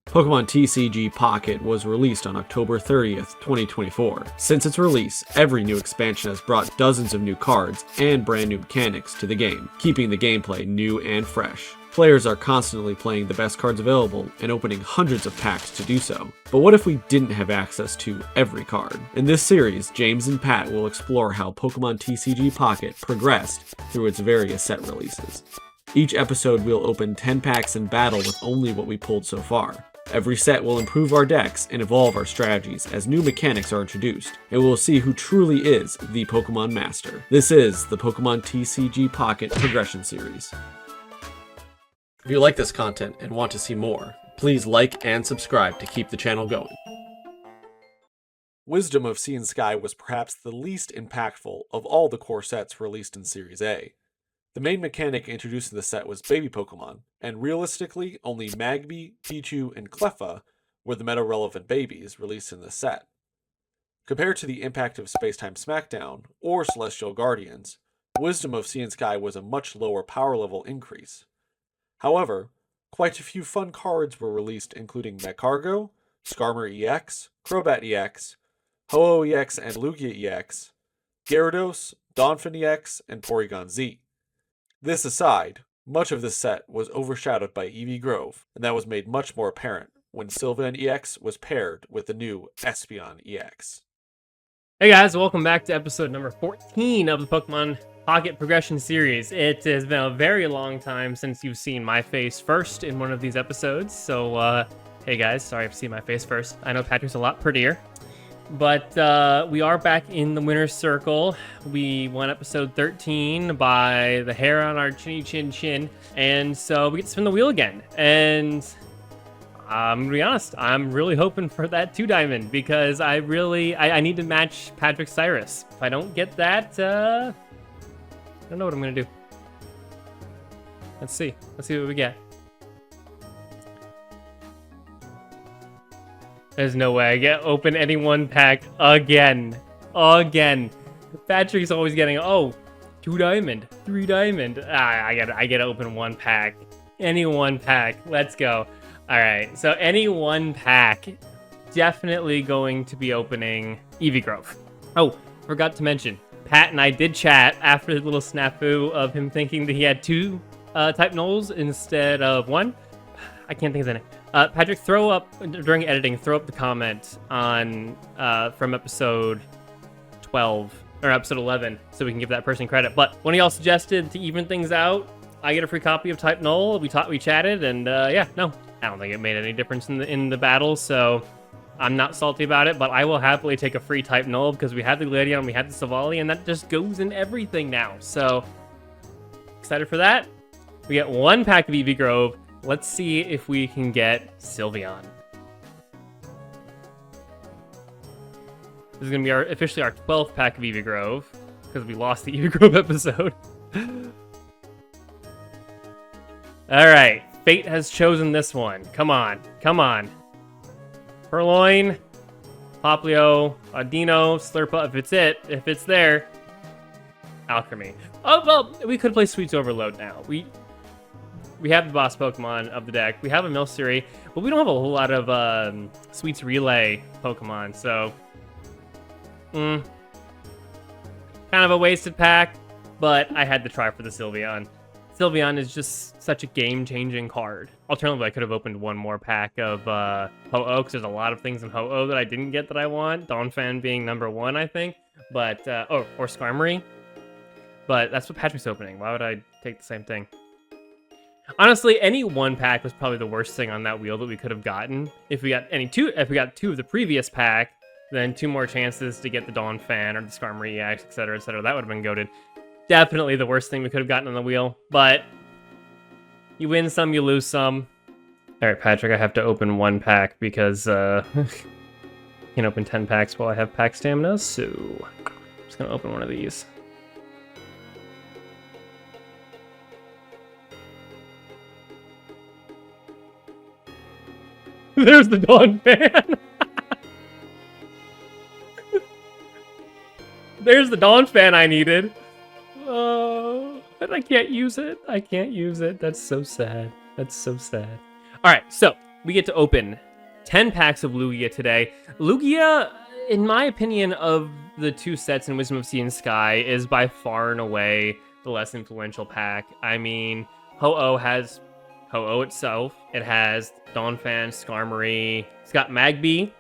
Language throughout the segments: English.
Pokémon TCG Pocket was released on October 30th, 2024. Since its release, every new expansion has brought dozens of new cards and brand new mechanics to the game, keeping the gameplay new and fresh. Players are constantly playing the best cards available and opening hundreds of packs to do so. But what if we didn't have access to every card? In this series, James and Pat will explore how Pokémon TCG Pocket progressed through its various set releases. Each episode we'll open 10 packs and battle with only what we pulled so far. Every set will improve our decks and evolve our strategies as new mechanics are introduced, and we'll see who truly is the Pokemon Master. This is the Pokemon TCG Pocket Progression Series. If you like this content and want to see more, please like and subscribe to keep the channel going. Wisdom of Sea and Sky was perhaps the least impactful of all the core sets released in Series A. The main mechanic introduced in the set was Baby Pokemon, and realistically, only Magby, Pichu, and Cleffa were the meta-relevant babies released in the set. Compared to the impact of Spacetime Smackdown or Celestial Guardians, Wisdom of Sea and Sky was a much lower power level increase. However, quite a few fun cards were released, including Magcargo, Skarmory EX, Crobat EX, Ho-Oh EX and Lugia EX, Gyarados, Donphin EX, and Porygon Z. This aside, much of this set was overshadowed by Eevee Grove, and that was made much more apparent when Sylveon EX was paired with the new Espeon EX. Hey guys, welcome back to episode number 14 of the Pokemon Pocket Progression Series. It has been a very long time since you've seen my face first in one of these episodes, so hey guys, sorry I've seen my face first. I know Patrick's a lot prettier. But we are back in the winner's circle. We won episode 13 by the hair on our chinny chin chin. And so we get to spin the wheel again. And I'm gonna be honest, I'm really hoping for that 2-diamond because I need to match Patrick Cyrus. If I don't get that, I don't know what I'm gonna do. Let's see what we get. There's no way I get open any one pack again. Patrick's always getting 2-diamond, 3-diamond. I gotta open one pack. Any one pack. Let's go. All right. So any one pack, definitely going to be opening Eevee Grove. Oh, forgot to mention, Pat and I did chat after the little snafu of him thinking that he had 2 type nulls instead of 1. I can't think of the name. Patrick, throw up during editing. Throw up the comment on from episode 12 or episode 11, so we can give that person credit. But one of y'all suggested to even things out, I get a free copy of Type Null. We chatted, and yeah, no, I don't think it made any difference in the battle, so I'm not salty about it. But I will happily take a free Type Null because we have the Gladion, we have the Savali, and that just goes in everything now. So excited for that. We get 1 pack of Eevee Grove. Let's see if we can get Sylveon. This is going to be officially our 12th pack of Eevee Grove, because we lost the Eevee Grove episode. Alright, fate has chosen this one. Come on. Purloin, Poplio, Audino, Slurpa, if it's there. Alchemy. Oh, well, we could play Sweets Overload now. We have the boss Pokemon of the deck. We have a Milcery, but we don't have a whole lot of Sweets Relay Pokemon, so kind of a wasted pack, but I had to try for the Sylveon. Sylveon is just such a game-changing card. Alternatively, I could have opened one more pack of Ho-Oh, because there's a lot of things in Ho-Oh that I didn't get that I want. Donphan being number 1, I think, but or Skarmory. But that's what Patrick's opening. Why would I take the same thing? Honestly, any one pack was probably the worst thing on that wheel that we could have gotten. If we got if we got 2 of the previous pack, then 2 more chances to get the Donphan or the Skarmory EX, etc., etc. That would have been goated. Definitely the worst thing we could have gotten on the wheel, but you win some, you lose some. All right, Patrick, I have to open 1 pack because I can open 10 packs while I have pack stamina, so I'm just gonna open one of these. There's the Donphan. There's the Donphan I needed. But I can't use it. That's so sad. All right, so we get to open 10 packs of Lugia today. Lugia, in my opinion, of the two sets in Wisdom of Sea and Sky, is by far and away the less influential pack. I mean, Ho-Oh has Ho-Oh itself. It has Donphan, Skarmory. It's got Magby,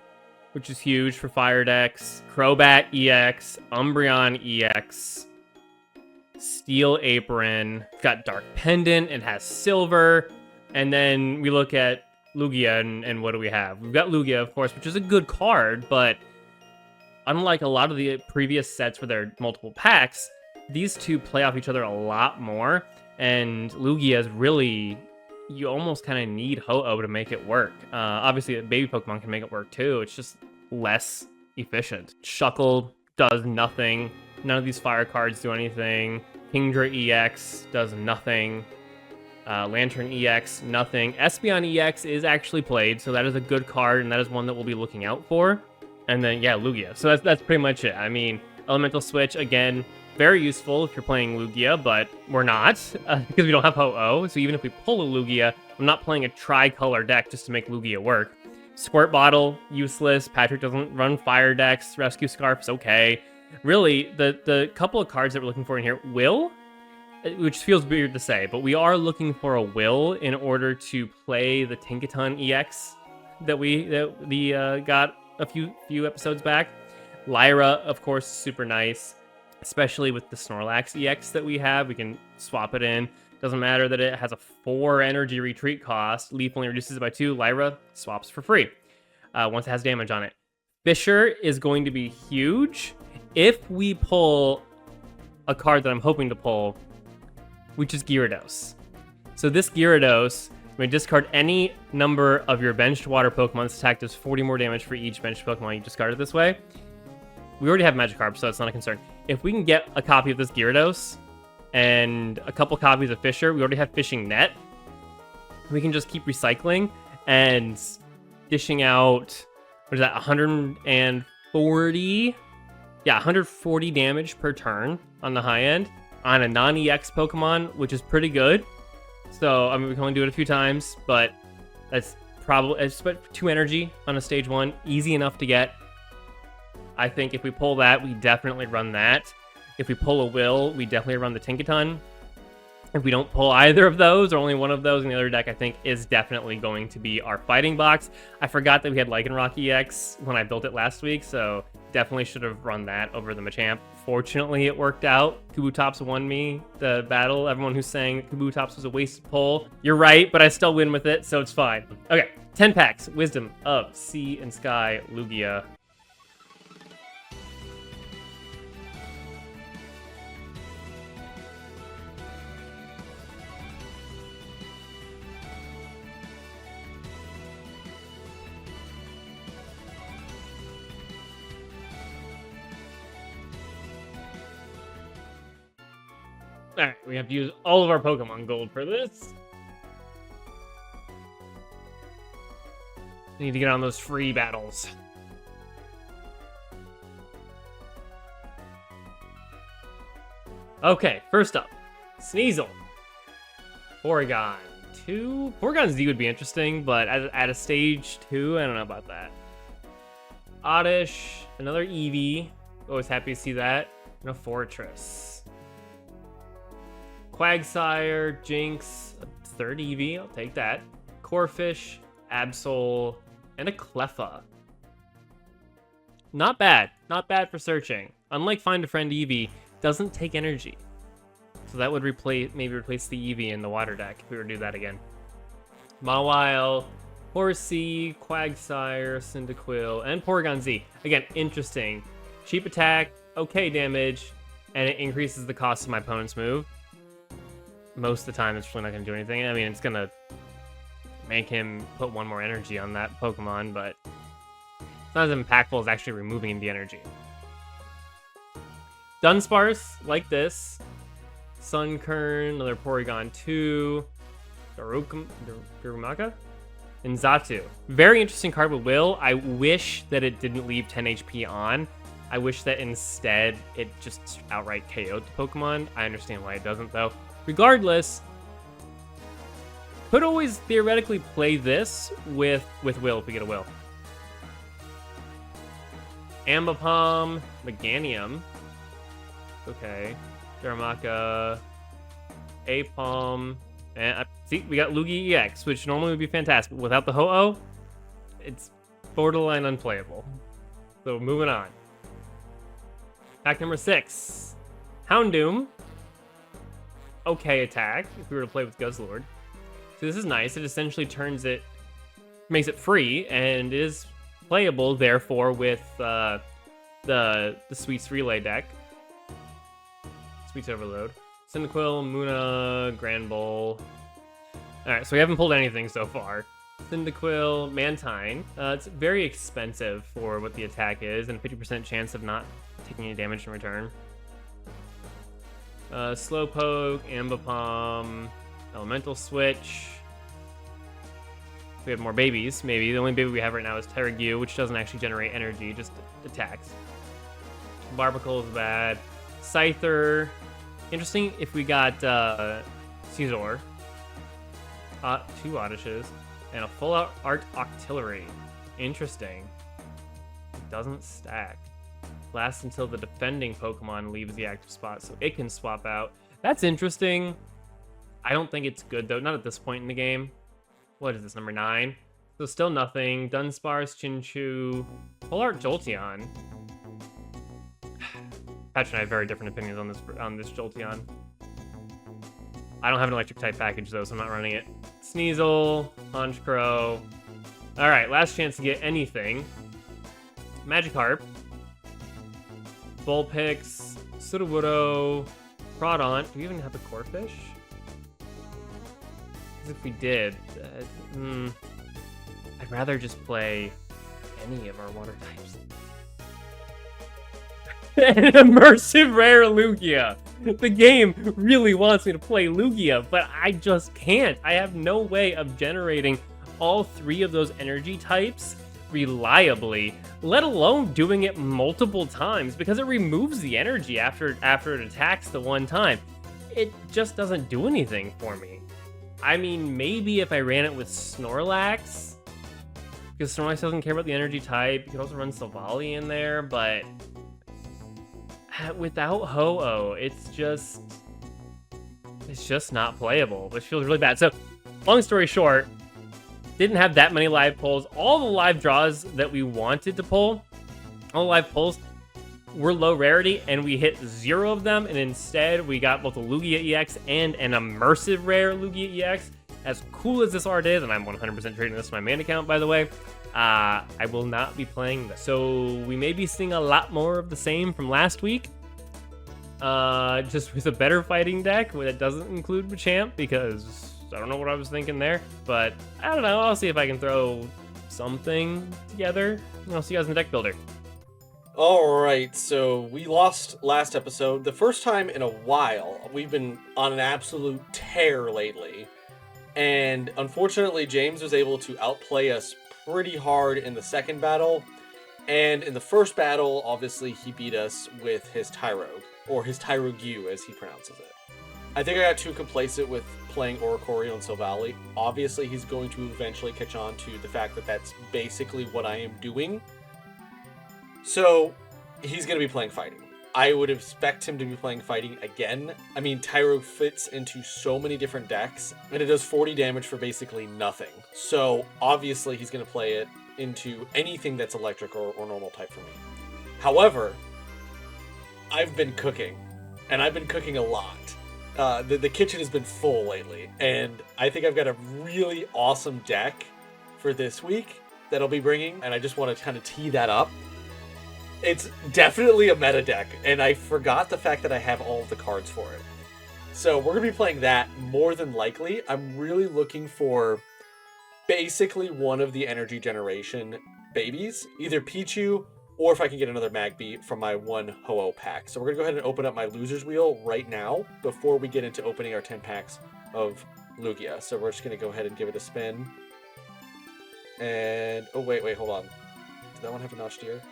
which is huge for fire decks. Crobat EX, Umbreon EX, Steel Apron. It's got Dark Pendant. It has Silver. And then we look at Lugia, and what do we have? We've got Lugia, of course, which is a good card, but unlike a lot of the previous sets where there are multiple packs, these two play off each other a lot more, and Lugia is really, you almost kind of need Ho-Oh to make it work. Obviously, a baby Pokemon can make it work too, it's just less efficient. Shuckle does nothing. None of these fire cards do anything. Kingdra EX does nothing. Lantern EX, nothing. Espeon EX is actually played, so that is a good card, and that is one that we'll be looking out for. And then, yeah, Lugia. So that's pretty much it. I mean, Elemental Switch, again, very useful if you're playing Lugia, but we're not, because we don't have Ho-Oh. So even if we pull a Lugia, I'm not playing a tricolor deck just to make Lugia work. Squirt Bottle, useless. Patrick doesn't run fire decks. Rescue Scarf's okay. Really, the couple of cards that we're looking for in here, Will, which feels weird to say, but we are looking for a Will in order to play the Tinkaton EX that we got a few episodes back. Lyra, of course, super nice, especially with the Snorlax EX that we have. We can swap it in. Doesn't matter that it has a 4 energy retreat cost. Leaf only reduces it by 2. Lyra swaps for free once it has damage on it. Fisher is going to be huge if we pull a card that I'm hoping to pull, which is Gyarados. So this Gyarados, you may discard any number of your benched water Pokemon's attack does 40 more damage for each benched Pokemon you discarded this way. We already have Magikarp, so it's not a concern. If we can get a copy of this Gyarados and a couple copies of Fisher, we already have Fishing Net. We can just keep recycling and dishing out, what is that, 140? Yeah, 140 damage per turn on the high end on a non-EX Pokemon, which is pretty good. So, I mean, we can only do it a few times, but that's probably, it's about 2 energy on a stage 1. Easy enough to get. I think if we pull that, we definitely run that. If we pull a Will, we definitely run the Tinkaton. If we don't pull either of those, or only one of those in the other deck, I think is definitely going to be our Fighting Box. I forgot that we had Lycanroc EX when I built it last week, so definitely should have run that over the Machamp. Fortunately, it worked out. Kabutops won me the battle. Everyone who's saying Kabutops was a wasted pull, you're right, but I still win with it, so it's fine. Okay, 10 packs. Wisdom of Sea and Sky Lugia. Alright, we have to use all of our Pokemon Gold for this. Need to get on those free battles. Okay, first up, Sneasel. Porygon 2. Porygon Z would be interesting, but at a stage 2, I don't know about that. Oddish, another Eevee. Always happy to see that. And a Fortress. Quagsire, Jinx, a 3rd Eevee, I'll take that. Corphish, Absol, and a Cleffa. Not bad for searching. Unlike Find a Friend Eevee, doesn't take energy. So that would maybe replace the Eevee in the water deck if we were to do that again. Mawile, Horsea, Quagsire, Cyndaquil, and Porygon Z. Again, interesting. Cheap attack, okay damage, and it increases the cost of my opponent's move. Most of the time, it's really not going to do anything. I mean, it's going to make him put 1 more energy on that Pokemon, but it's not as impactful as actually removing the energy. Dunsparce, like this. Sunkern, another Porygon 2. Darumaka? And Xatu. Very interesting card with Will. I wish that it didn't leave 10 HP on. I wish that instead it just outright KO'd the Pokemon. I understand why it doesn't, though. Regardless, Could always theoretically play this with Will if we get a Will. Ambipom, Meganium. Okay. Darumaka, Apom, and see, we got Lugia EX, which normally would be fantastic. Without the Ho-Oh, it's borderline unplayable. So moving on. Pack number 6. Houndoom. Okay attack, if we were to play with Guzzlord. So this is nice. It essentially makes it free, and is playable, therefore, with the Sweets Relay deck. Sweets Overload. Cyndaquil, Munna, Granbull. Alright, so we haven't pulled anything so far. Cyndaquil, Mantine. It's very expensive for what the attack is, and a 50% chance of not taking any damage in return. Slowpoke, Ambipom, Elemental Switch. We have more babies, maybe. The only baby we have right now is Terrague, which doesn't actually generate energy, just attacks. Barbacle is bad. Scyther. Interesting if we got Caesar. 2 Oddish, and a full art Octillery. Interesting. It doesn't stack. Lasts until the defending Pokemon leaves the active spot, so it can swap out. That's interesting. I don't think it's good, though. Not at this point in the game. What is this, number 9? So still nothing. Dunsparce, Chinchou, full art Jolteon. Patrick and I have very different opinions on this Jolteon. I don't have an electric type package though, so I'm not running it. Sneasel, Honchkrow. Alright, last chance to get anything. Magikarp. Vulpix, Sudowoodo, Crawdaunt. Do we even have a Corphish? Because if we did, I'd rather just play any of our water types. An immersive rare Lugia. The game really wants me to play Lugia, but I just can't. I have no way of generating all 3 of those energy types reliably, let alone doing it multiple times, because it removes the energy after it attacks the one time. It just doesn't do anything for me. I mean, maybe if I ran it with Snorlax, because Snorlax doesn't care about the energy type. You could also run Silvally in there, but without Ho-Oh, it's just not playable, which feels really bad. So, long story short, didn't have that many live pulls. All the live draws that we wanted to pull, all the live pulls, were low rarity, and we hit 0 of them, and instead we got both a Lugia EX and an immersive rare Lugia EX. As cool as this art is, and I'm 100% trading this to my main account, by the way, I will not be playing this. So we may be seeing a lot more of the same from last week, just with a better fighting deck that doesn't include Machamp, because I don't know what I was thinking there, but I don't know. I'll see if I can throw something together. I'll see you guys in the deck builder. Alright, so we lost last episode. The first time in a while. We've been on an absolute tear lately. And unfortunately, James was able to outplay us pretty hard in the second battle. And in the first battle, obviously, he beat us with his Tyrogue, or his Tyrogue as he pronounces it. I think I got too complacent with playing Oricorio and Silvally. Obviously, he's going to eventually catch on to the fact that that's basically what I am doing. So, he's going to be playing fighting. I would expect him to be playing fighting again. I mean, Tyrogue fits into so many different decks, and it does 40 damage for basically nothing. So, obviously, he's going to play it into anything that's electric or normal type for me. However, I've been cooking, and I've been cooking a lot. The kitchen has been full lately, and I think I've got a really awesome deck for this week that I'll be bringing, and I just want to kind of tee that up. It's definitely a meta deck, and I forgot the fact that I have all of the cards for it. So we're going to be playing that more than likely. I'm really looking for basically one of the energy generation babies, either Pichu, or if I can get another Magby from my one Ho-Oh pack. So we're going to go ahead and open up my loser's wheel right now before we get into opening our 10 packs of Lugia. So we're just going to go ahead and give it a spin. And, oh wait, hold on. Does that one have a notched ear?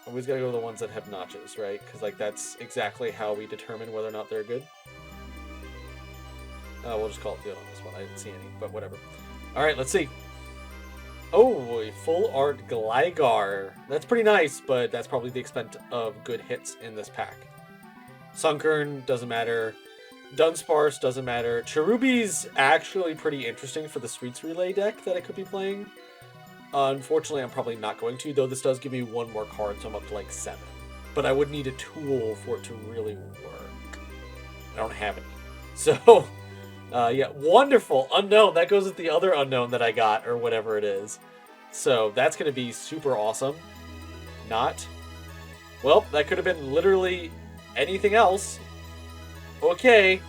Always gotta go to the ones that have notches, right? Because, like, that's exactly how we determine whether or not they're good. We'll just call it Deal on this one. I didn't see any, but whatever. All right, let's see. Oh, a full art Gligar. That's pretty nice, but that's probably the extent of good hits in this pack. Sunkern doesn't matter. Dunsparce doesn't matter. Cherubi's actually pretty interesting for the Sweets Relay deck that I could be playing. Unfortunately, I'm probably not going to, though this does give me one more card, so I'm up to like 7. But I would need a tool for it to really work. I don't have any. So, yeah, wonderful. Unknown. That goes with the other unknown that I got, or whatever it is. So, that's going to be super awesome. Not. Well, that could have been literally anything else. Okay.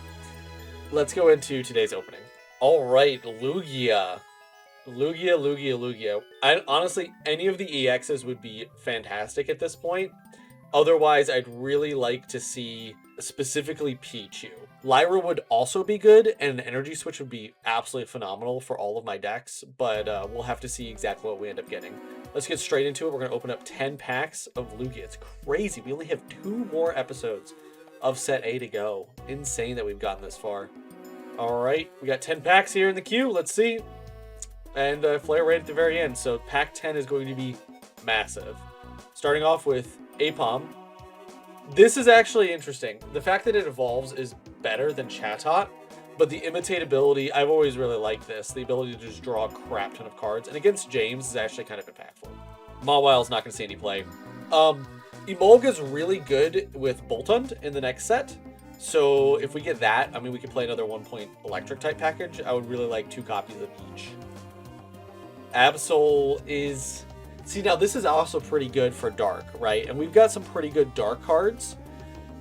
Let's go into today's opening. All right, Lugia. Lugia. Honestly, any of the EXs would be fantastic at this point. Otherwise, I'd really like to see specifically Pichu. Lyra would also be good, and an energy switch would be absolutely phenomenal for all of my decks, but we'll have to see exactly what we end up getting. Let's get straight into it. We're going to open up 10 packs of Lugia. It's crazy. We only have 2 more episodes of Set A to go. Insane that we've gotten this far. All right, we got 10 packs here in the queue. Let's see. And flare right at the very end. So pack 10 is going to be massive. Starting off with Apom. This is actually interesting. The fact that it evolves is better than Chatot, but the imitatability, I've always really liked this. The ability to just draw a crap ton of cards. And against James is actually kind of impactful. Mawile's not going to see any play. Emolga's really good with Boltund in the next set. So if we get that, I mean, we could play another 1-point electric type package. I would really like 2 copies of each. Absol is... See, now this is also pretty good for Dark, right? And we've got some pretty good Dark cards.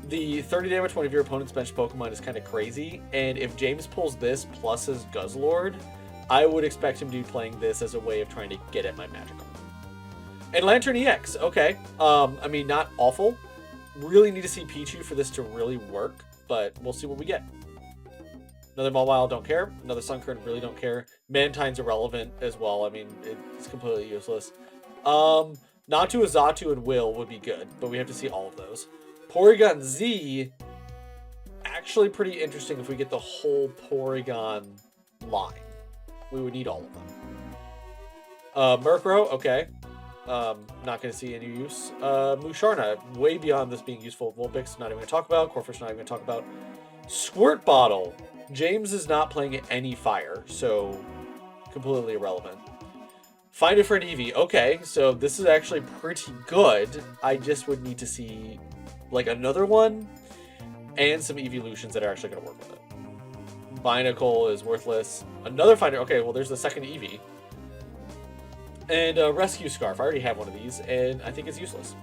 The 30 damage one of your opponent's bench Pokemon is kind of crazy. And if James pulls this plus his Guzzlord, I would expect him to be playing this as a way of trying to get at my Magikarp. And Lantern EX, okay. I mean, not awful. Really need to see Pichu for this to really work, but we'll see what we get. Another Mawile, don't care. Another Sunkern, really don't care. Mantine's irrelevant as well. I mean, it's completely useless. Natu, Azatu, and Will would be good, but we have to see all of those. Porygon Z, actually pretty interesting if we get the whole Porygon line. We would need all of them. Murkrow, okay. Not going to see any use. Musharna, way beyond this being useful. Vulpix, not even going to talk about. Corphish, not even going to talk about. Squirt Bottle. James is not playing any fire, so completely irrelevant. Find a friend Eevee. Okay, so this is actually pretty good. I just would need to see like another one and some evolutions that are actually going to work with it. Binacle is worthless. Another finder. Okay, well, there's the second Eevee. And Rescue Scarf. I already have one of these, and I think it's useless.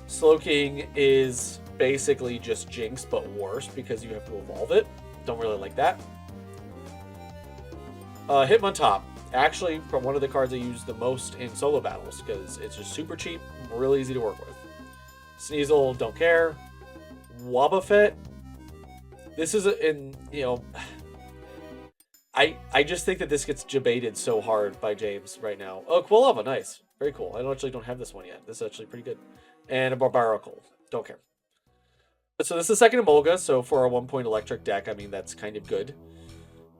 Slowking is basically just Jinx, but worse because you have to evolve it. Don't really like that. Hitmontop. Actually, from one of the cards I use the most in solo battles because it's just super cheap, really easy to work with. Sneasel, don't care. Wobbuffet. This is I just think that this gets debated so hard by James right now. Oh, Quilava, nice. Very cool. I don't have this one yet. This is actually pretty good. And a Barbaracle. Don't care. So this is the second Emolga, so for a 1-point electric deck, I mean, that's kind of good.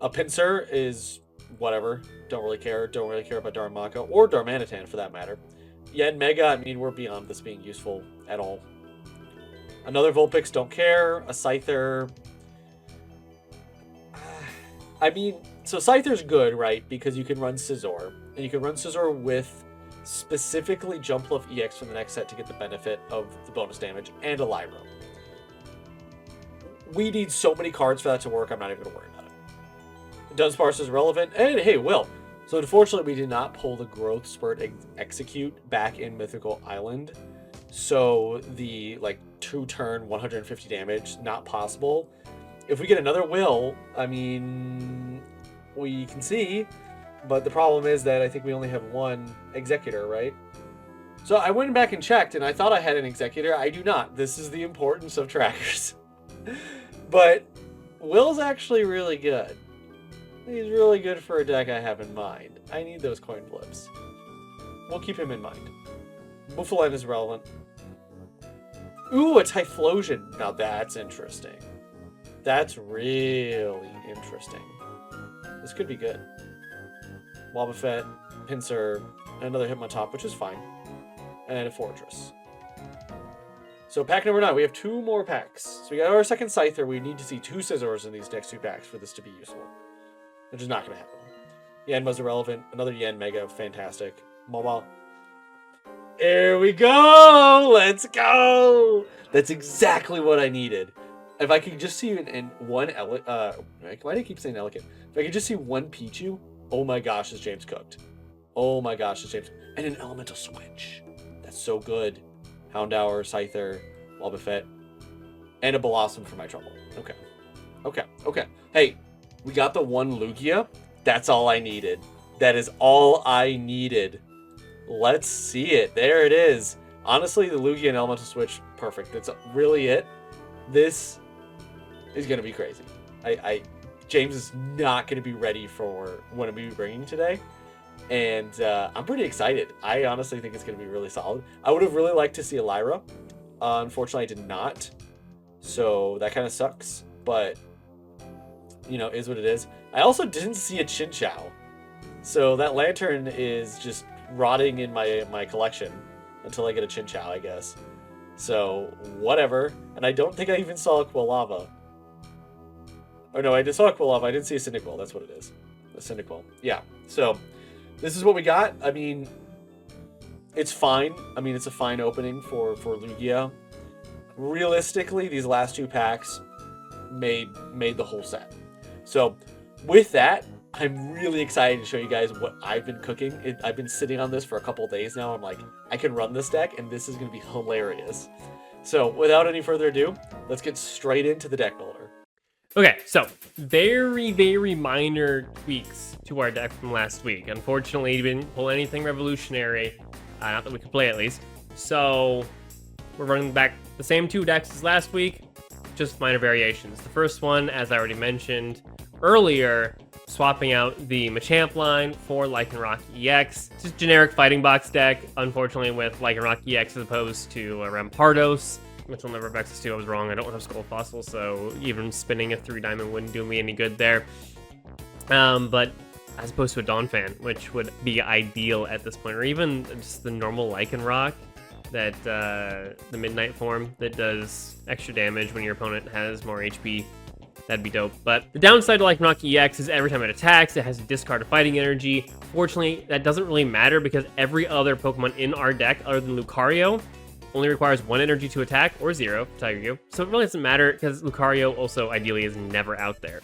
A Pinsir is whatever. Don't really care. Don't really care about Darumaka or Darmanitan for that matter. Yanmega, I mean, we're beyond this being useful at all. Another Vulpix, don't care. A Scyther. I mean, so Scyther's good, right? Because you can run Scizor. And you can run Scizor with specifically Jumpluff EX from the next set to get the benefit of the bonus damage and a Lyra. We need so many cards for that to work, I'm not even going to worry about it. Dunsparce is relevant, and hey, Will. So unfortunately, we did not pull the Growth Spurt Execute back in Mythical Island. So the, 2-turn, 150 damage, not possible. If we get another Will, I mean, we can see, but the problem is that I think we only have one Executor, right? So I went back and checked, and I thought I had an Executor. I do not. This is the importance of trackers. But Will's actually really good. He's really good for a deck I have in mind. I need those coin flips. We'll keep him in mind. Buffalin is relevant. Ooh, a Typhlosion. Now that's interesting. That's really interesting. This could be good. Wobbuffet, Pinsir, another Hitmontop, which is fine. And a Fortress. So pack number 9, we have 2 more packs. So we got our second Scyther. We need to see 2 Scizors in these next 2 packs for this to be useful. Which is not going to happen. Yanma's irrelevant. Another Yen Mega, fantastic. Momo. Here we go! Let's go! That's exactly what I needed. If I could just see in one why do I keep saying Elegant? If I could just see one Pichu, oh my gosh, is James cooked. Oh my gosh, is James... And an Elemental Switch. That's so good. Houndour, Scyther, Wobbuffet, and a Blossom for my trouble. Okay. Hey, we got the one Lugia. That's all I needed. That is all I needed. Let's see it. There it is. Honestly, the Lugia and Elemental Switch, perfect. That's really it. This is going to be crazy. James is not going to be ready for what I'm going to be bringing today. And I'm pretty excited. I honestly think it's going to be really solid. I would have really liked to see a Lyra. Unfortunately, I did not. So that kind of sucks. But, you know, is what it is. I also didn't see a Chinchou. So that Lantern is just rotting in my collection until I get a Chinchou, I guess. So, whatever. And I don't think I even saw a Quilava. Or no, I just saw a Quilava. I didn't see a Cyndaquil. That's what it is. A Cyndaquil. Yeah. So... this is what we got. I mean, it's fine. I mean, it's a fine opening for Lugia. Realistically, these last 2 packs made the whole set. So, with that, I'm really excited to show you guys what I've been cooking. I've been sitting on this for a couple days now. I'm like, I can run this deck, and this is going to be hilarious. So, without any further ado, let's get straight into the deck builder. Okay, so very, very minor tweaks to our deck from last week. Unfortunately, we didn't pull anything revolutionary, not that we could play at least. So we're running back the same 2 decks as last week, just minor variations. The first one, as I already mentioned earlier, swapping out the Machamp line for Lycanroc EX. Just generic fighting box deck, unfortunately with Lycanroc EX as opposed to Rampardos, which will never vex us too. I was wrong. I don't have Skull Fossil, so even spinning a 3-diamond wouldn't do me any good there. But as opposed to a Donphan, which would be ideal at this point, or even just the normal Lycanroc, that the Midnight form that does extra damage when your opponent has more HP. That'd be dope. But the downside to Lycanroc EX is every time it attacks, it has to discard a fighting energy. Fortunately, that doesn't really matter because every other Pokemon in our deck, other than Lucario, only requires 1 energy to attack, or 0 for Tiger. So it really doesn't matter, because Lucario also ideally is never out there.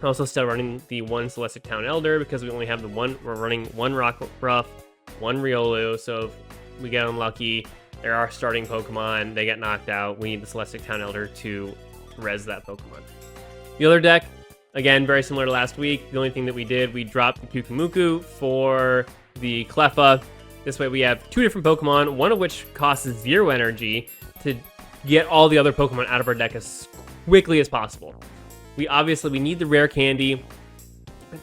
Also still running the 1 Celestic Town Elder, because we only have the 1, we're running 1 Rockruff, 1 Riolu, so if we get unlucky, there are starting Pokemon, they get knocked out, we need the Celestic Town Elder to res that Pokemon. The other deck, again, very similar to last week. The only thing that we did, we dropped the Pyukumuku for the Cleffa. This way we have 2 different Pokemon, one of which costs 0 energy to get all the other Pokemon out of our deck as quickly as possible. We need the rare candy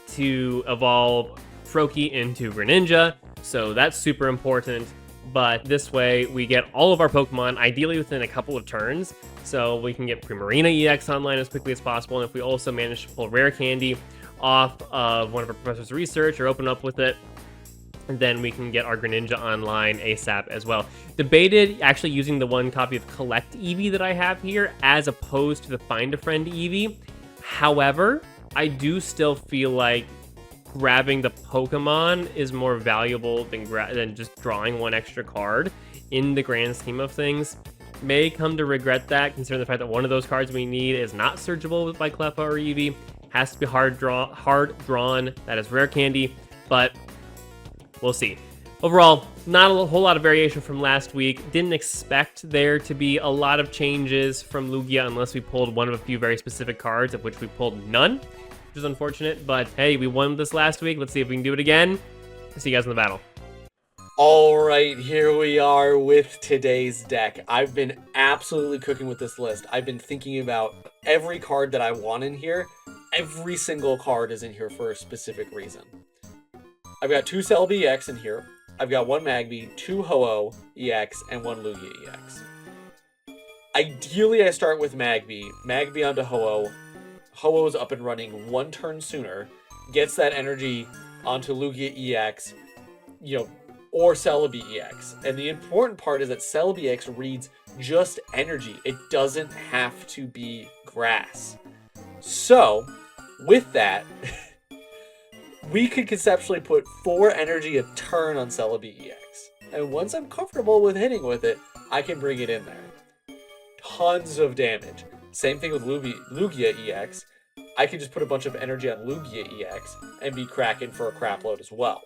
to evolve Froakie into Greninja, so that's super important. But this way we get all of our Pokemon, ideally within a couple of turns, so we can get Primarina EX online as quickly as possible. And if we also manage to pull rare candy off of one of our professor's research or open up with it, and then we can get our Greninja online ASAP as well. Debated actually using the 1 copy of Collect Eevee that I have here as opposed to the Find a Friend Eevee. However, I do still feel like grabbing the Pokemon is more valuable than just drawing 1 extra card in the grand scheme of things. May come to regret that, considering the fact that one of those cards we need is not searchable by Cleffa or Eevee. Has to be hard drawn. That is rare candy, but we'll see. Overall, not a whole lot of variation from last week. Didn't expect there to be a lot of changes from Lugia unless we pulled one of a few very specific cards, of which we pulled none, which is unfortunate. But hey, we won this last week. Let's see if we can do it again. See you guys in the battle. All right, here we are with today's deck. I've been absolutely cooking with this list. I've been thinking about every card that I want in here. Every single card is in here for a specific reason. I've got 2 Celebi EX in here. I've got 1 Magby, 2 Ho-Oh EX, and 1 Lugia EX. Ideally, I start with Magby. Magby onto Ho-Oh. Ho-Oh's up and running 1 turn sooner. Gets that energy onto Lugia EX, or Celebi EX. And the important part is that Celebi EX reads just energy. It doesn't have to be grass. So, with that, we could conceptually put 4 energy a turn on Celebi EX. And once I'm comfortable with hitting with it, I can bring it in there. Tons of damage. Same thing with Lugia EX. I can just put a bunch of energy on Lugia EX and be cracking for a crap load as well.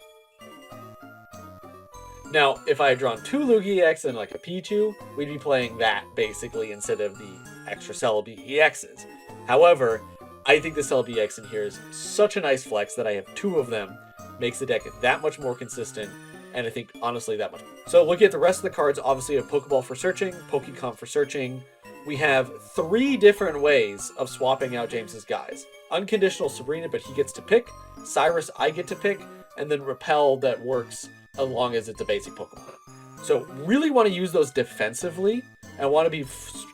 Now, if I had drawn 2 Lugia EX and like a P2, we'd be playing that basically instead of the extra Celebi EXs. However, I think the Celebi EX in here is such a nice flex that I have 2 of them, makes the deck that much more consistent, and I think honestly that much. So looking at the rest of the cards, obviously a Pokeball for searching, Pokémon for searching. We have 3 different ways of swapping out James's guys. Unconditional Sabrina, but he gets to pick. Cyrus, I get to pick. And then Repel that works as long as it's a basic Pokemon. So really want to use those defensively and want to be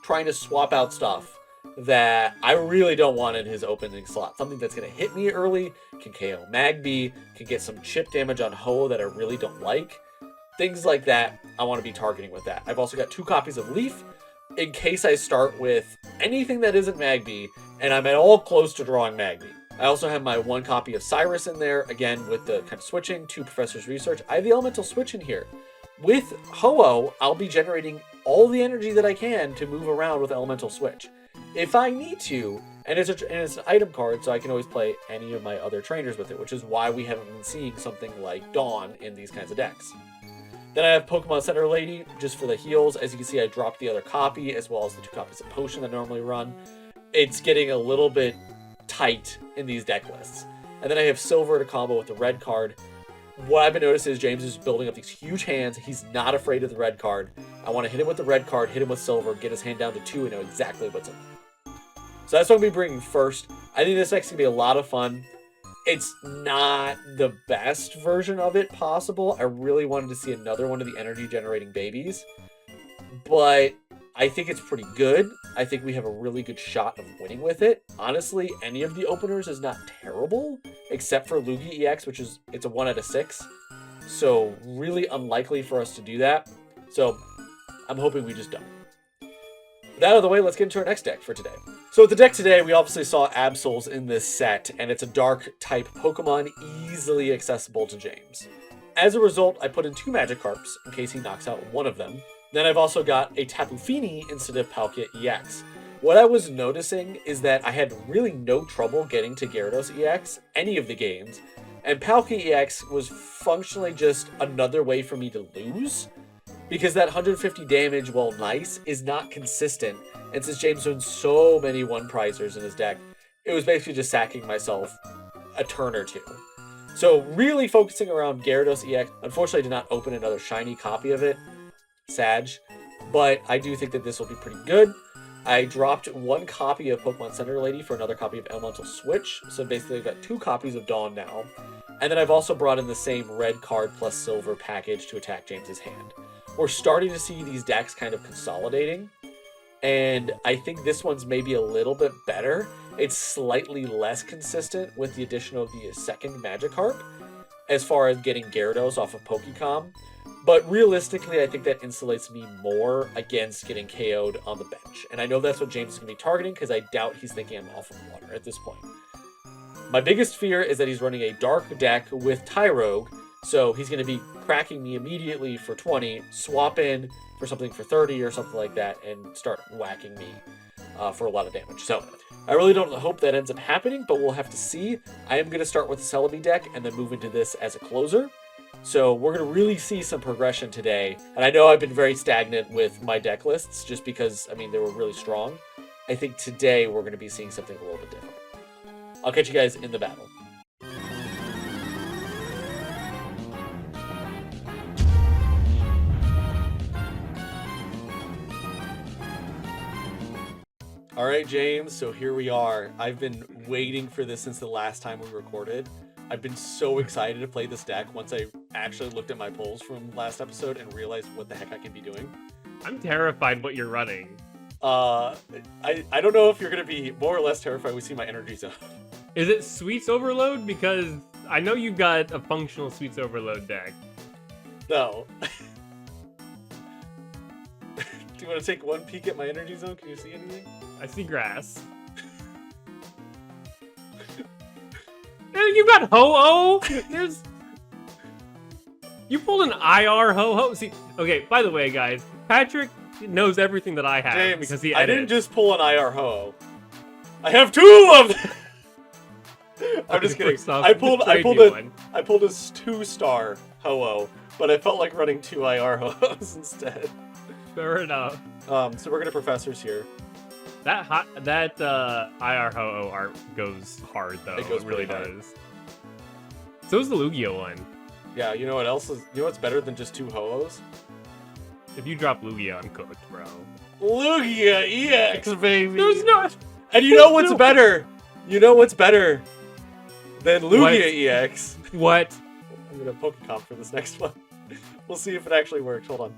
trying to swap out stuff that I really don't want in his opening slot. Something that's going to hit me early, can KO Magby, can get some chip damage on Ho that I really don't like. Things like that, I want to be targeting with that. I've also got 2 copies of Leaf, in case I start with anything that isn't Magby, and I'm at all close to drawing Magby. I also have my 1 copy of Cyrus in there, again, with the kind of switching, 2 Professor's Research. I have the Elemental Switch in here. With Ho-Oh, I'll be generating all the energy that I can to move around with Elemental Switch. If I need to, and it's an item card, so I can always play any of my other trainers with it, which is why we haven't been seeing something like Dawn in these kinds of decks. Then I have Pokemon Center Lady, just for the heals. As you can see, I dropped the other copy, as well as the 2 copies of Potion that I normally run. It's getting a little bit tight in these deck lists. And then I have Silver to combo with the red card. What I've been noticing is James is building up these huge hands. He's not afraid of the red card. I want to hit him with the red card, hit him with Silver, get his hand down to 2, and know exactly what's in there. So that's what I'm going to be bringing first. I think this deck's going to be a lot of fun. It's not the best version of it possible. I really wanted to see another one of the energy generating babies, but I think it's pretty good. I think we have a really good shot of winning with it. Honestly, any of the openers is not terrible, except for Lugia EX, it's a 1 out of 6. So really unlikely for us to do that. So I'm hoping we just don't. With that out of the way, let's get into our next deck for today. So with the deck today, we obviously saw Absols in this set, and it's a dark type Pokemon easily accessible to James. As a result, I put in 2 Magikarps in case he knocks out one of them. Then I've also got a Tapu Fini instead of Palkia EX. What I was noticing is that I had really no trouble getting to Gyarados EX any of the games, and Palkia EX was functionally just another way for me to lose, because that 150 damage, while nice, is not consistent. And since James owns so many 1-prizers in his deck, it was basically just sacking myself a turn or 2. So really focusing around Gyarados EX. Unfortunately, I did not open another shiny copy of it. Sag. But I do think that this will be pretty good. I dropped 1 copy of Pokemon Center Lady for another copy of Elemental Switch. So basically I've got 2 copies of Dawn now. And then I've also brought in the same red card plus silver package to attack James's hand. We're starting to see these decks kind of consolidating. And I think this one's maybe a little bit better. It's slightly less consistent with the addition of the second Magikarp as far as getting Gyarados off of Pokecom. But realistically, I think that insulates me more against getting KO'd on the bench. And I know that's what James is going to be targeting because I doubt he's thinking I'm off of water at this point. My biggest fear is that he's running a dark deck with Tyrogue. So he's going to be cracking me immediately for 20, swap in for something for 30 or something like that, and start whacking me for a lot of damage. So I really don't hope that ends up happening, but we'll have to see. I am going to start with the Celebi deck and then move into this as a closer. So we're going to really see some progression today. And I know I've been very stagnant with my deck lists just because, I mean, they were really strong. I think today we're going to be seeing something a little bit different. I'll catch you guys in the battle. All right, James, so here we are. I've been waiting for this since the last time we recorded. I've been so excited to play this deck once I actually looked at my polls from last episode and realized what the heck I can be doing. I'm terrified what you're running. I don't know if you're gonna be more or less terrified when we see my energy zone. Is it Sweets Overload? Because I know you've got a functional Sweets Overload deck. No. Do you want to take one peek at my energy zone? Can you see anything? I see grass. You got Ho-Oh? There's... You pulled an IR Ho-Oh? See, okay, by the way, guys, Patrick knows everything that I have James, because he I edits. didn't just pull an IR Ho-Oh. I have two of them! I'm just kidding. Off, I pulled a 2-star Ho-Oh, but I felt like running 2 IR Ho-Ohs instead. Fair enough. So we're gonna professors here. That IR Ho-Oh art goes hard though. It goes really pretty hard. does. So is the Lugia one. Yeah, you know what else is? You know what's better than just 2 Ho-Ohs? If you drop Lugia, I'm cooked, bro. Lugia EX, baby. There's no. And you know what's better? You know what's better than Lugia What? EX? What? I'm gonna Pokecomp for this next one. We'll see if it actually works. Hold on.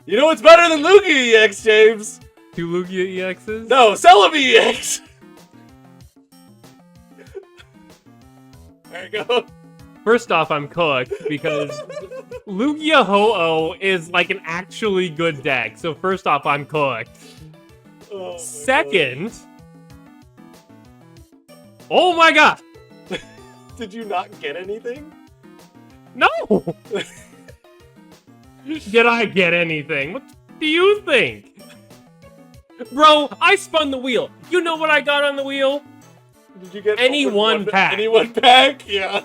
You know what's better than Lugia EX, James? 2 Lugia EXs? No, Celebi EX! There you go. First off, I'm cooked because Lugia Ho-Oh is like an actually good deck. So first off, I'm cooked. Oh my Second, oh my god! God. Did you not get anything? No! Did I get anything? What do you think? Bro, I spun the wheel. You know what I got on the wheel? Did you get Any one pack. Any one pack? Yeah.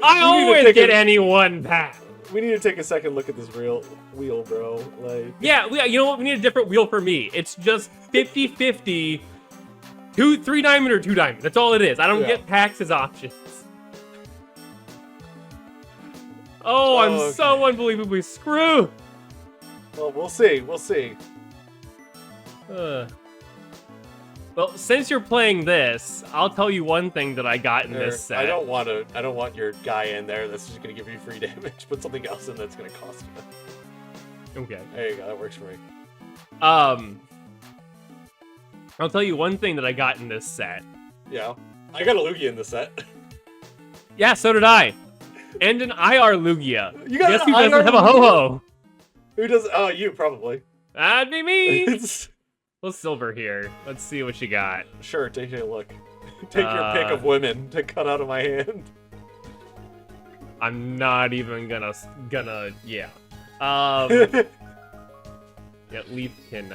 I always get any one pack. We need to take a second look at this real wheel, bro. Like. Yeah, you know what? We need a different wheel for me. It's just 50-50, 3 diamond or 2 diamond. That's all it is. I don't get packs as options. Oh, I'm okay. so unbelievably screwed. Well, we'll see. We'll see. Well, since you're playing this, I'll tell you one thing that I got in this set. I don't want your guy in there that's just gonna give you free damage. Put something else in that's gonna cost you. Okay. There you go. That works for me. I'll tell you one thing that I got in this set. Yeah. I got a Lugia in the set. Yeah, so did I. And an IR Lugia. You got Guess an who doesn't IR have a Lugia? Ho-Ho? Who does? Oh, you probably. That'd be me. It's... Well, Silver here. Let's see what you got. Sure, take a look. Take your pick of women to cut out of my hand. I'm not even gonna, yeah. Yeah, Leaf can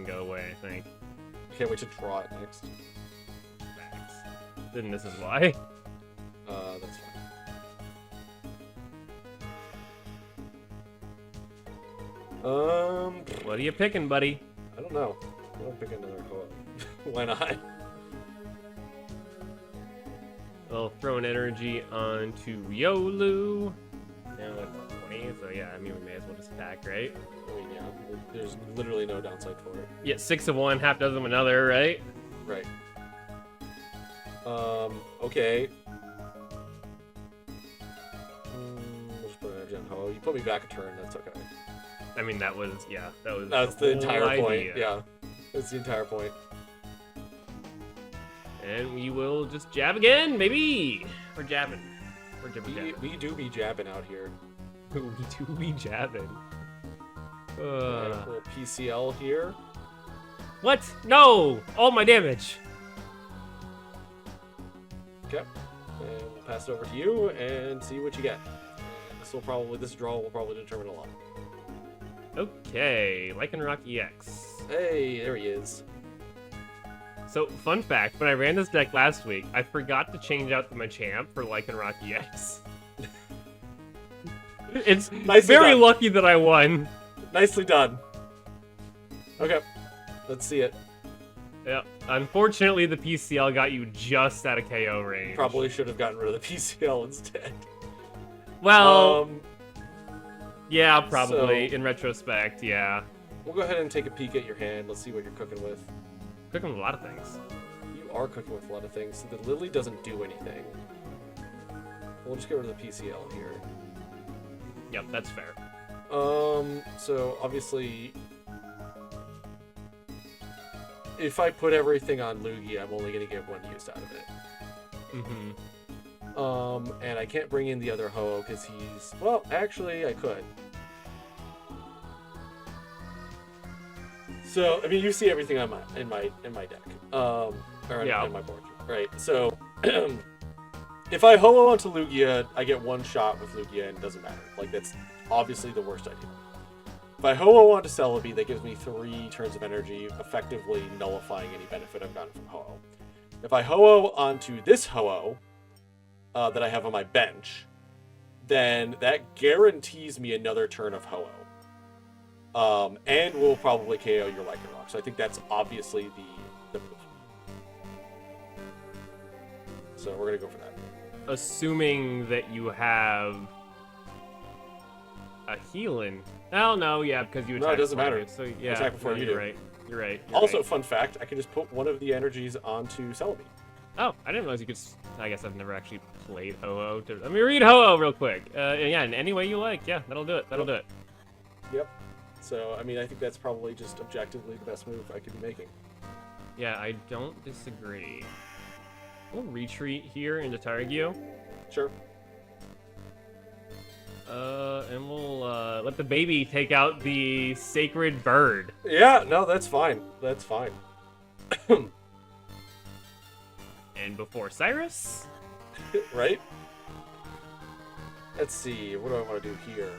go away, I think. Can't wait to draw it next. Max. Then this is why. That's fine. What are you picking, buddy? I don't know. I'll pick another Ho-Oh. Why not? We'll throw an energy onto Riolu. Now it's 20, so yeah, I mean, we may as well just attack, right? I mean, yeah. There's literally no downside for it. Yeah, 6 of one, half dozen of another, right? Right. Okay. We'll just put energy on Ho-Oh. You put me back a turn, that's okay. I mean, that was That's the entire whole point. idea. Yeah. That's the entire point. And we will just jab again, maybe. We're jabbing. We're jabbing. We do be jabbing out here. We do be jabbing. Okay, little PCL here. What? No! All my damage. Okay. And we'll pass it over to you and see what you get. This draw will probably determine a lot. Okay, Lycanroc EX. Hey, there he is. So, fun fact, when I ran this deck last week, I forgot to change out the Machamp for Lycanroc EX. It's Nicely very done. lucky that I won. Nicely done. Okay, let's see it. Yeah. Unfortunately, the PCL got you just out of KO range. Probably should have gotten rid of the PCL instead. Well, yeah, probably. so- In retrospect, yeah. We'll go ahead and take a peek at your hand. Let's see what you're cooking with. Cooking with a lot of things. You are cooking with a lot of things. The Lily doesn't do anything. We'll just get rid of the PCL here. Yep, that's fair. So obviously if I put everything on Lugia, I'm only going to get 1 use out of it. And I can't bring in the other Ho-Oh because he's... Well, actually, I could. So, I mean, you see everything on in my deck. Or in my board, right? So, if I Ho-Oh onto Lugia, I get 1 shot with Lugia and it doesn't matter. Like, that's obviously the worst idea. If I Ho-Oh onto Celebi, that gives me 3 turns of energy, effectively nullifying any benefit I've gotten from Ho-Oh. If I Ho-Oh onto this Ho-Oh that I have on my bench, then that guarantees me another turn of Ho-Oh. And will probably KO your Lycanroc. So I think that's obviously the move. So we're going to go for that. Assuming that you have a healing. Oh, no, yeah, because you attack. No, it doesn't matter. So, yeah, attack before you you're do. right. You're right. Also, fun fact, I can just put one of the energies onto Celebi. Oh, I didn't realize you could... I guess I've never actually played Ho-Oh. Let me read Ho-Oh real quick. Yeah, in any way you like. Yeah, that'll do it. That'll do it. Yep. So, I mean, I think that's probably just objectively the best move I could be making. Yeah, I don't disagree. We'll retreat here into Targio. Sure. And we'll let the baby take out the sacred bird. Yeah, no, that's fine. That's fine. And before Cyrus? Right? Let's see, what do I want to do here?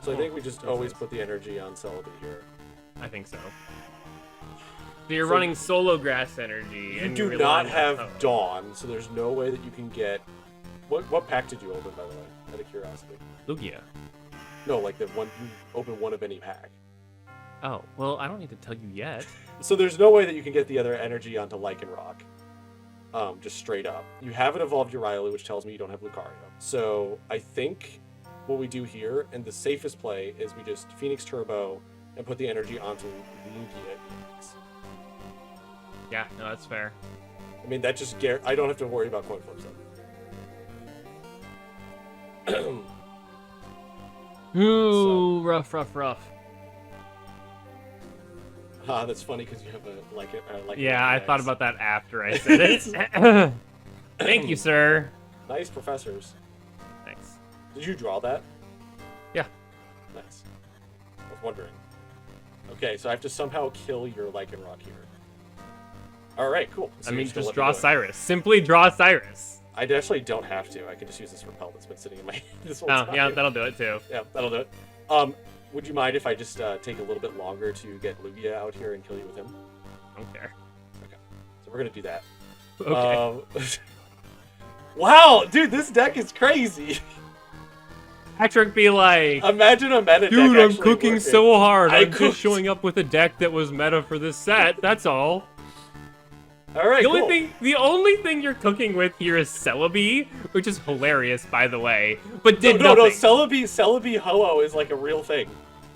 So I think we just always put the energy on Celebi here. I think so. So you're running solo grass energy. You do not have Dawn, so there's no way that you can get... What pack did you open, by the way, out of curiosity? Lugia. No, like the one you open one of any pack. Oh, well, I don't need to tell you yet. So there's no way that you can get the other energy onto Lycanroc. Just straight up. You haven't evolved your Riley, which tells me you don't have Lucario. So I think what we do here, and the safest play, is we just Phoenix Turbo and put the energy onto Lugia. Yeah, no, that's fair. I mean, that just I don't have to worry about coin flips then. Ooh, rough. That's funny because you have a Yeah, I thought about that after I said it. Thank you, sir. Nice professors. Thanks. Did you draw that? Yeah. Nice. I was wondering. Okay, so I have to somehow kill your Lycanroc here. Alright, cool. So I mean, just draw Cyrus. Simply draw Cyrus. I actually don't have to. I can just use this repel that's been sitting in my this whole time. Yeah, that'll do it too. Yeah, that'll do it. Would you mind if I just take a little bit longer to get Lugia out here and kill you with him? I don't care. Okay. So we're gonna do that. Okay. Wow, dude, this deck is crazy. Patrick be like, imagine a meta deck. Dude, I'm cooking so hard. I'm just just showing up with a deck that was meta for this set. That's all. All right, the only thing you're cooking with here is Celebi, which is hilarious, by the way. But nothing. No, Celebi Ho-Oh is like a real thing.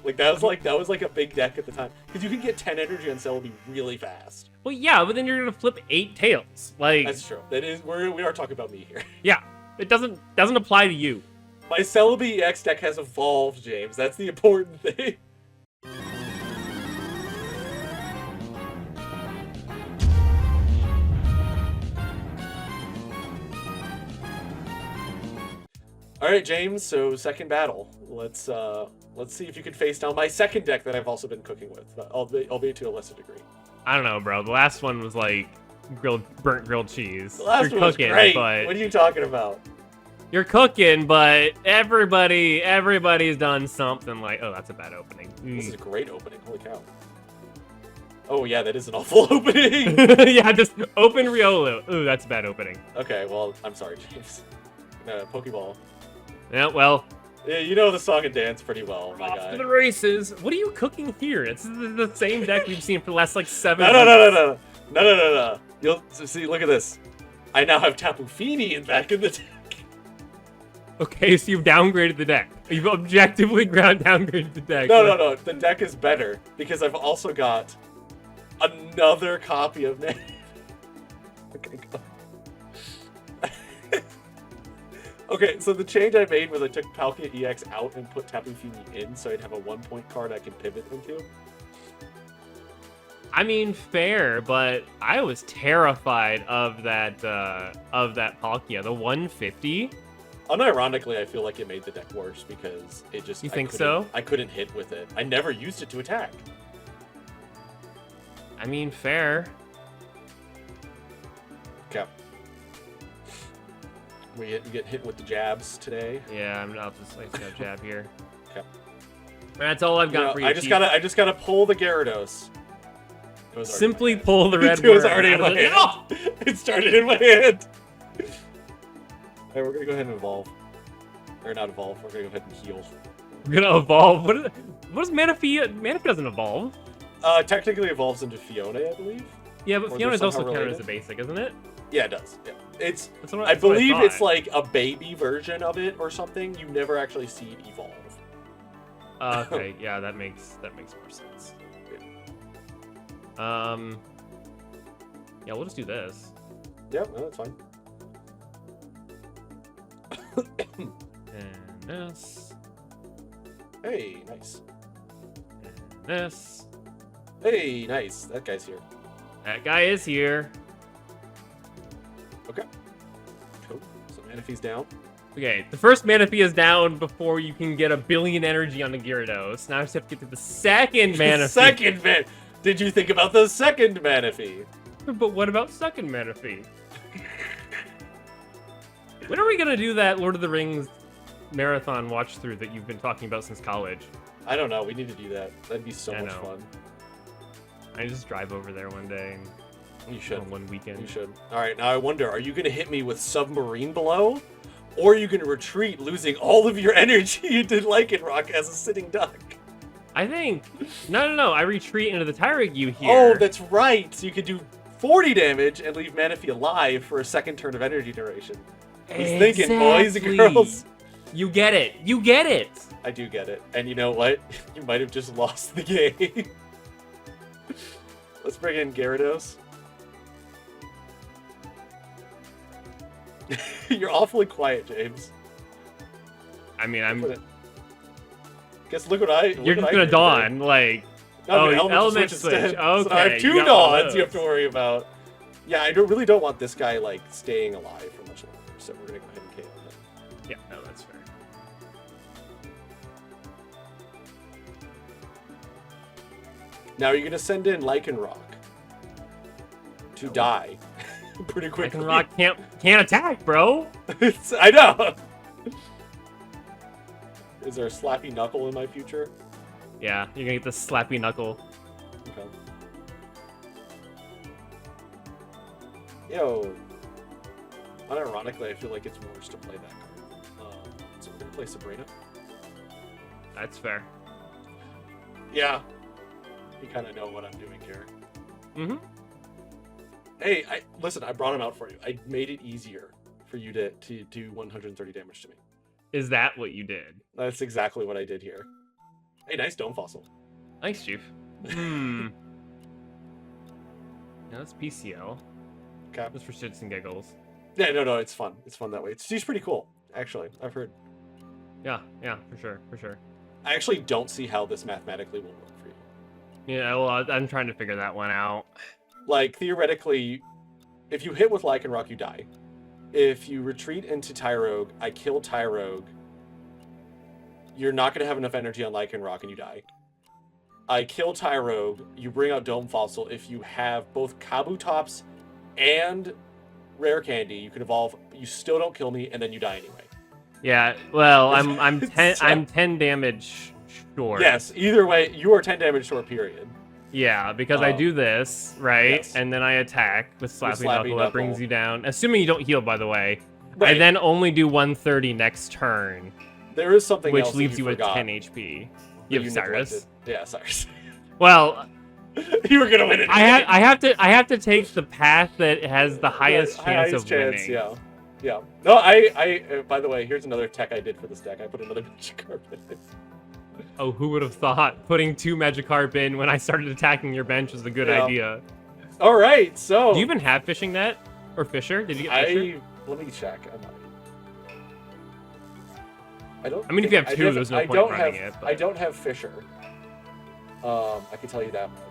Like that was like a big deck at the time because you can get 10 energy on Celebi really fast. Well, yeah, but then you're gonna flip 8 tails. Like that's true. That is we are talking about me here. Yeah, it doesn't apply to you. My Celebi EX deck has evolved, James. That's the important thing. All right, James. So second battle. Let's see if you can face down my second deck that I've also been cooking with, albeit to a lesser degree. I don't know, bro. The last one was like burnt grilled cheese. The last one was great. What are you talking about? You're cooking, but everybody's done something like, oh, that's a bad opening. This is a great opening. Holy cow. Oh yeah, that is an awful opening. Yeah, just open Riolu. Ooh, that's a bad opening. Okay, well, I'm sorry, James. Pokeball. Yeah, well. Yeah, you know the song and dance pretty well, my guy. Off to the races. What are you cooking here? It's the same deck we've seen for the last like 7 months. No. You'll see. Look at this. I now have Tapu Fini back in the deck. Okay, so you've downgraded the deck. You've objectively downgraded the deck. No. The deck is better because I've also got another copy of me. Okay, go. Okay, so the change I made was I took Palkia EX out and put Tapu Fini in, so I'd have a 1-point card I can pivot into. I mean, fair, but I was terrified of that Palkia, the 150. Unironically, I feel like it made the deck worse because it just. You think so? I couldn't hit with it. I never used it to attack. I mean, fair. Okay. We get hit with the jabs today. Yeah, I'll just like go jab here. Okay. That's all I've got for you. I just gotta pull the Gyarados. Simply pull the red It was worm already in out my of the- hand. Oh! It started in my hand. Alright, we're gonna go ahead and evolve. Or not evolve, we're gonna go ahead and heal. We're gonna evolve. What does Manaphy? Manaphy doesn't evolve. Technically evolves into Fiona, I believe. Yeah, but Or Fiona's they're also somehow counted as related. a basic, isn't it? Yeah, it does. Yeah. It's I That's what believe it's thought. like a baby version of it or something. You never actually see it evolve. Okay, yeah, that makes more sense. Yeah, we'll just do this. Yep, no, that's fine. And this. Hey, nice. And this. Hey, nice. That guy's here. That guy is here. Okay. Cool. So Manaphy's down. Okay, the first Manaphy is down before you can get a billion energy on the Gyarados. Now I just have to get to the second Manaphy. Second man. Did you think about the second Manaphy? But what about second Manaphy? When are we gonna do that Lord of the Rings marathon watch through that you've been talking about since college? I don't know. We need to do that. That'd be so I much know. fun. I just drive over there one day and You should. on one weekend. You should. All right. Now I wonder: are you going to hit me with submarine blow, or are you going to retreat, losing all of your energy into Lycanroc as a sitting duck? I think no. I retreat into the Tyrague here. Oh, that's right. So you could do 40 damage and leave Manaphy alive for a second turn of energy duration. He's thinking, boys and girls. You get it. You get it. I do get it. And you know what? You might have just lost the game. Let's bring in Gyarados. You're awfully quiet, James. I mean, Guess look what I. You're just gonna dawn like. No, Oh, element switch switch. instead. Okay, So I have two you got one of dawns you have to those. worry about. Yeah, I really don't want this guy like staying alive for much longer. So we're gonna go ahead and KO him. Yeah, no, that's fair. Now you're gonna send in Lycanroc to die pretty quickly. Lycanroc can't attack, bro. I know. Is there a Slappy Knuckle in my future? Yeah, you're gonna get the slappy knuckle. Okay. Yo. Unironically, I feel like it's worse to play that card. So we're gonna play Sabrina. That's fair. Yeah. You kind of know what I'm doing here. Mm-hmm. Hey, listen, I brought him out for you. I made it easier for you to do 130 damage to me. Is that what you did? That's exactly what I did here. Hey, nice Dome Fossil. Thanks, Chief. Hmm. Yeah, that's PCL. Okay. Just for shits and giggles. Yeah, no, it's fun. It's fun that way. She's pretty cool, actually. I've heard. Yeah, for sure. I actually don't see how this mathematically will work for you. Yeah, well, I'm trying to figure that one out. Like, theoretically, if you hit with Lycanroc, you die. If you retreat into Tyrogue, I kill Tyrogue, you're not going to have enough energy on Lycanroc and you die. I kill Tyrogue, you bring out Dome Fossil. If you have both Kabutops and Rare Candy, you can evolve. You still don't kill me, and then you die anyway. Yeah, well, I'm 10 damage short. Yes, either way, you are 10 damage short, period. Yeah, because I do this, right? Yes. And then I attack with Slappy Knuckle. That Knuckle. brings you down. Assuming you don't heal, by the way. Right. I then only do 130 next turn, There is something which else that leaves you with forgot 10 HP. that You have Cyrus. neglected. Yeah, Cyrus. Well, You were gonna win it. I have to take the path that has the highest chance of winning. Yeah. No, I by the way, here's another tech I did for this deck. I put another Magikarp in it. Oh, who would have thought putting 2 Magikarp in when I started attacking your bench was a good Yeah. idea? All right, so Do you even have Fishing Net? Or Fisher? Did you get Fisher? let me check. I might. I mean, if you have two, there's no point running it. But... I don't have Fisher. I can tell you that much.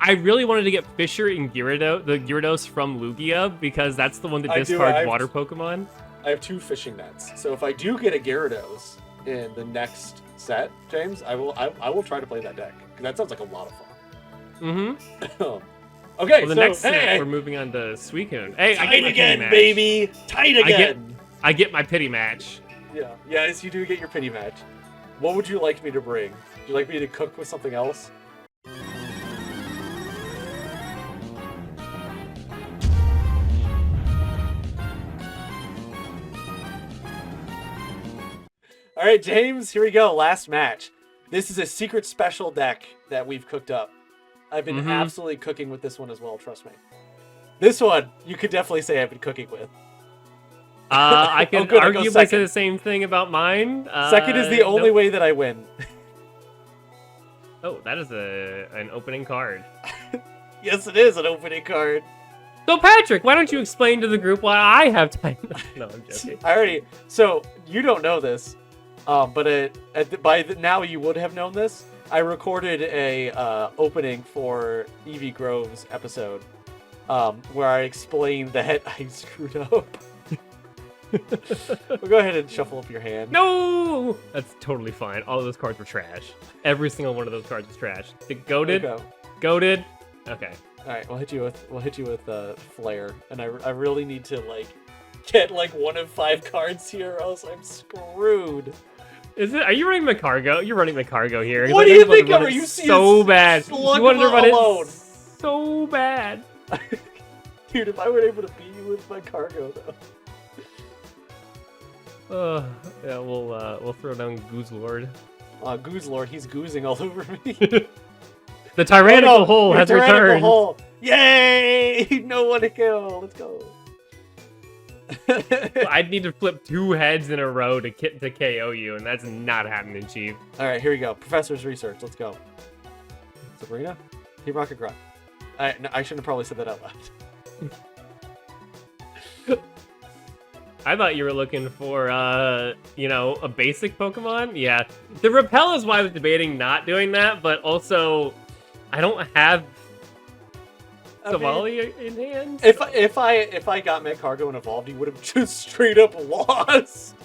I really wanted to get Fisher and Gyarados, the Gyarados from Lugia, because that's the one that discards water Pokemon. I have 2 fishing nets, so if I do get a Gyarados in the next set, James, I will try to play that deck, because that sounds like a lot of fun. Okay, well, the next set, we're moving on to Suicune. Hey, I get my again, pity match. Baby! Tight again! I get my pity match. Yeah, yes, you do get your pity match. What would you like me to bring? Would you like me to cook with something else? All right, James, here we go. Last match. This is a secret special deck that we've cooked up. I've been absolutely cooking with this one as well, trust me. This one, you could definitely say I've been cooking with. I can arguably say the same thing about mine. Second is the only way that I win. Oh, that is an opening card. Yes, it is an opening card. So, Patrick, why don't you explain to the group why I have time? No, I'm joking. So, you don't know this, but now you would have known this. I recorded a opening for Evie Grove's episode where I explained that I screwed up. Well, go ahead and shuffle up your hand. No! That's totally fine. All of those cards were trash. Every single one of those cards was trash. The goated. Goated. Okay. All right, we'll hit you with Flare, and I really need to get 1 of 5 cards here, or else I'm screwed. Is it? Are you running Macargo? You're running Macargo here. What do you think of? Are you so bad? You wanted to run alone. It so bad. Dude, if I were able to beat you with Macargo, though. Yeah, we'll throw down Goozlord. Goozlord, he's goozing all over me. The tyrannical hole has returned. Hole. Yay! No one to kill. Let's go. I'd need to flip 2 heads in a row to KO you, and that's not happening, Chief. All right, here we go. Professor's research. Let's go. Sabrina, Team Rocket Grunt. I shouldn't have probably said that out loud. I thought you were looking for, a basic Pokemon. Yeah, the Repel is why I was debating not doing that, but also, I don't have Savali in hand. If I got Magcargo and evolved, you would have just straight up lost.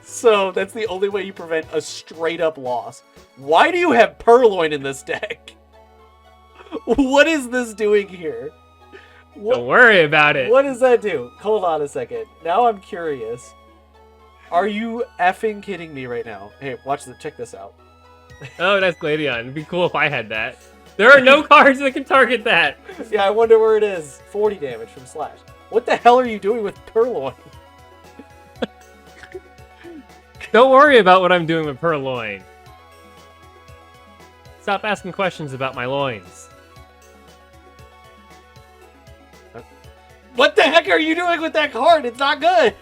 So that's the only way you prevent a straight up loss. Why do you have Purloin in this deck? What is this doing here? Don't worry about it. What does that do? Hold on a second. Now I'm curious. Are you effing kidding me right now? Hey, check this out. Oh, that's Gladion. It'd be cool if I had that. There are no cards that can target that. Yeah, I wonder where it is. 40 damage from Slash. What the hell are you doing with Purloin? Don't worry about what I'm doing with Purloin. Stop asking questions about my loins. What the heck are you doing with that card? It's not good.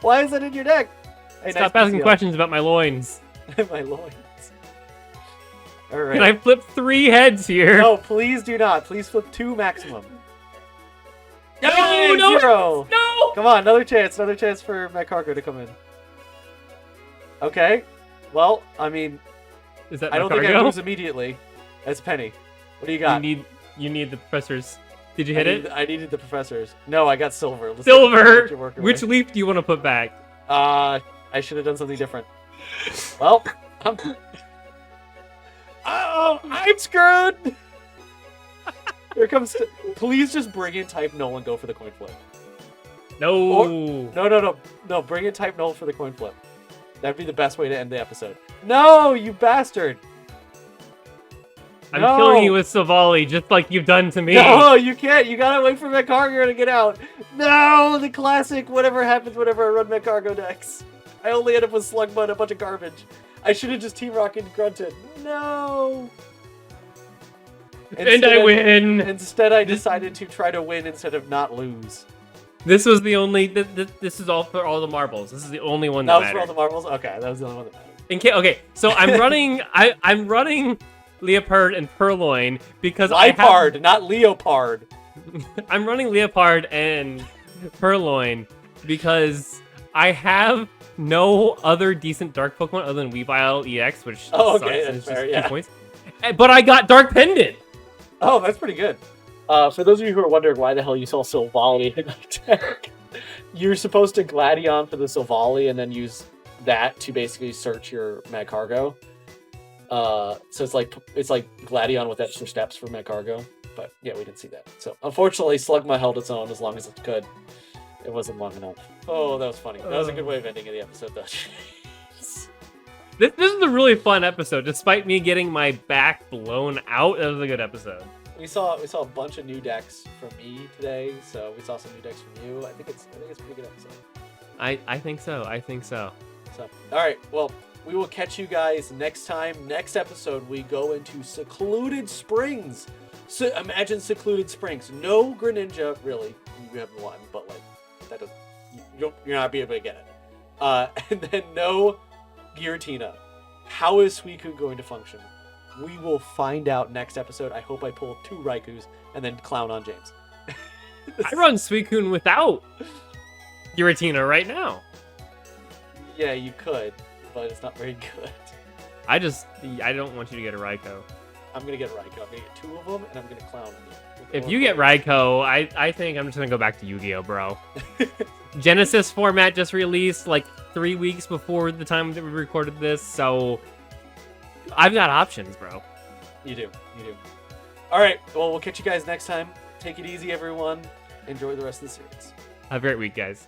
Why is it in your deck? Hey, stop asking questions about my loins. My loins. All right. Can I flip 3 heads here? No, please do not. Please flip 2 maximum. No, 0. No! Come on, another chance for Magcargo to come in. Okay. Well, I mean, is that I don't think I lose immediately. That's Penny. What do you got? You need the professors. Did you hit it? I needed the professors. No, I got silver. Silver! Which leaf do you want to put back? I should have done something different. Well, I'm screwed! Here comes... Please just bring in type null and go for the coin flip. No! No, bring in type null for the coin flip. That'd be the best way to end the episode. No, you bastard! I'm killing you with Savali, just like you've done to me. No, you can't. You gotta wait for Magcargo to get out. No, the classic. Whatever happens whenever I run Magcargo decks. I only end up with Slug Bud, a bunch of garbage. I should have just Team Rocket and Grunted. No. And I win. Instead, I decided to try to win instead of not lose. This was the only. This is all for all the marbles. This is the only one that mattered. That was for all the marbles. Okay, that was the only one that mattered. Okay, so I'm running. I'm running Leopard and Purloin because not Leopard. I'm running Leopard and Purloin because I have no other decent dark Pokemon other than Weavile EX, which Oh, sucks, okay, and that's it's just fair, 2 yeah. points. But I got Dark Pendant. Oh, that's pretty good. For those of you who are wondering why the hell you saw Silvally in my deck, you're supposed to Gladion for the Silvally and then use that to basically search your Magcargo. So it's like Gladion with extra steps for Magcargo. But yeah, we didn't see that. So unfortunately, Slugma held its own as long as it could. It wasn't long enough. Oh, that was funny. That was a good way of ending the episode, though. This is a really fun episode. Despite me getting my back blown out, it was a good episode. We saw a bunch of new decks from me today, so we saw some new decks from you. I think it's a pretty good episode. I think so. I think so. So, all right. Well, we will catch you guys next time. Next episode, we go into Secluded Springs. So imagine Secluded Springs. No Greninja, really. You have one, but like that doesn't. You're not be able to get it. And then no Giratina. How is Suicune going to function? We will find out next episode. I hope I pull 2 Raikus and then clown on James. I run Suicune without Giratina right now. Yeah, you could, but it's not very good. I don't want you to get a Raikou. I'm gonna get Raikou. I'm gonna get 2 of them, and I'm gonna clown on you. If you get Raikou, I think I'm just gonna go back to Yu-Gi-Oh, bro. Genesis format just released like 3 weeks before the time that we recorded this, so I've got options, bro. You do. All right. Well, we'll catch you guys next time. Take it easy, everyone. Enjoy the rest of the series. Have a great week, guys.